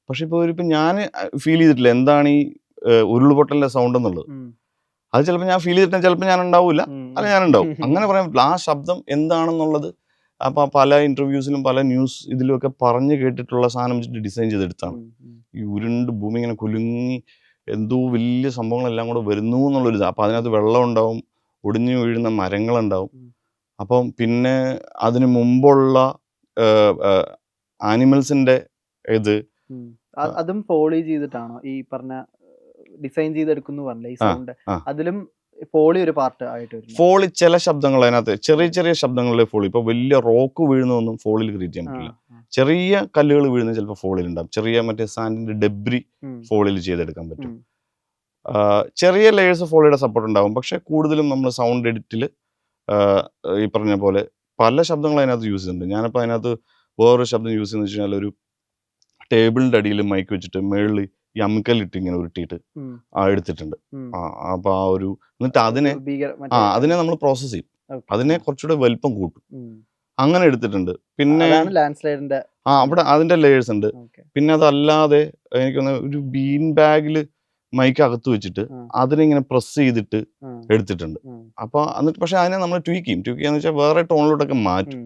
പക്ഷെ ഇപ്പൊ ഞാൻ ഫീൽ ചെയ്തിട്ടില്ല എന്താണ് ഈ ഉരുൾപൊട്ടലിന്റെ സൗണ്ട് എന്നുള്ളത്. അത് ചിലപ്പോൾ ഞാൻ ഫീൽ ചെയ്തിട്ട് ചിലപ്പോൾ ഞാൻ ഉണ്ടാവില്ല, അല്ല ഞാൻ ഉണ്ടാവും. അങ്ങനെ പറയാൻ പറ്റില്ല. ആ ശബ്ദം എന്താണെന്നുള്ളത് അപ്പൊ പല ഇന്റർവ്യൂസിലും പല ന്യൂസ് ഇതിലുമൊക്കെ പറഞ്ഞു കേട്ടിട്ടുള്ള സാധനം വെച്ചിട്ട് ഡിസൈൻ ചെയ്തെടുത്താണ്. ഈ ഉരുണ്ട് ഭൂമി ഇങ്ങനെ കുലുങ്ങി എന്തോ വലിയ സംഭവങ്ങളെല്ലാം കൂടെ വരുന്നു എന്നുള്ളൊരു ഇത്. അപ്പൊ അതിനകത്ത് വെള്ളം ഉണ്ടാവും, ഒടിഞ്ഞു വീഴുന്ന മരങ്ങളുണ്ടാവും. അപ്പം പിന്നെ അതിന് മുമ്പുള്ള ആനിമൽസിന്റെ ഇത് അതും ഫോളി ചെയ്തിട്ടാണോ ഈ പറഞ്ഞ ഡിസൈൻ ചെയ്തെടുക്കുന്നു പറഞ്ഞില്ല ഈ സൗണ്ട്? അതിലും ഫോളി ഒരു പാർട്ട് ആയിട്ട് വരും. ഫോളി ചില ശബ്ദങ്ങൾ അതിനകത്ത് ചെറിയ ചെറിയ ശബ്ദങ്ങളിലെ ഫോളി. ഇപ്പൊ വലിയ റോക്ക് വീഴുന്നതൊന്നും ഫോളിൽ ക്രിയേറ്റ് ചെയ്യാൻ പറ്റില്ല. ചെറിയ കല്ലുകൾ വീഴുന്നത് ചിലപ്പോൾ ഫോളിൽ ഉണ്ടാവും. ചെറിയ മറ്റേ സാൻഡിന്റെ ഡെബ്രി ഫോളിൽ ചെയ്തെടുക്കാൻ പറ്റും. ചെറിയ ലേയേഴ്സ് ഫോളിയുടെ സപ്പോർട്ട് ഉണ്ടാവും. പക്ഷെ കൂടുതലും നമ്മൾ സൗണ്ട് എഡിറ്റിൽ ഈ പറഞ്ഞ പോലെ പല ശബ്ദങ്ങൾ അതിനകത്ത് യൂസ് ചെയ്യുന്നുണ്ട്. ഞാനിപ്പോൾ അതിനകത്ത് വേറൊരു ശബ്ദം യൂസ് ചെയ്യുന്ന വെച്ച് കഴിഞ്ഞാൽ ഒരു ടേബിളിന്റെ അടിയിൽ മൈക്ക് വെച്ചിട്ട് മേളിൽ ഈ അമ്മിക്കല്ലിട്ട് ഇങ്ങനെ ഉരുട്ടിയിട്ട് എടുത്തിട്ടുണ്ട്. അപ്പൊ ആ ഒരു എന്നിട്ട് അതിനെ നമ്മൾ പ്രോസസ് ചെയ്യും. അതിനെ കുറച്ചുകൂടെ വലിപ്പം കൂട്ടും. അങ്ങനെ എടുത്തിട്ടുണ്ട്. പിന്നെ അവിടെ അതിന്റെ ലേയേഴ്സ് ഉണ്ട്. പിന്നെ അതല്ലാതെ എനിക്കൊന്ന് ഒരു ബീൻ ബാഗിൽ മൈക്ക് അകത്ത് വെച്ചിട്ട് അതിനിങ്ങനെ പ്രസ് ചെയ്തിട്ട് എടുത്തിട്ടുണ്ട്. അപ്പൊ എന്നിട്ട് പക്ഷെ അതിനെ നമ്മൾ ട്വീക്ക് ചെയ്യാന്ന് വെച്ചാൽ വേറെ ടോണിലോട്ടൊക്കെ മാറ്റും.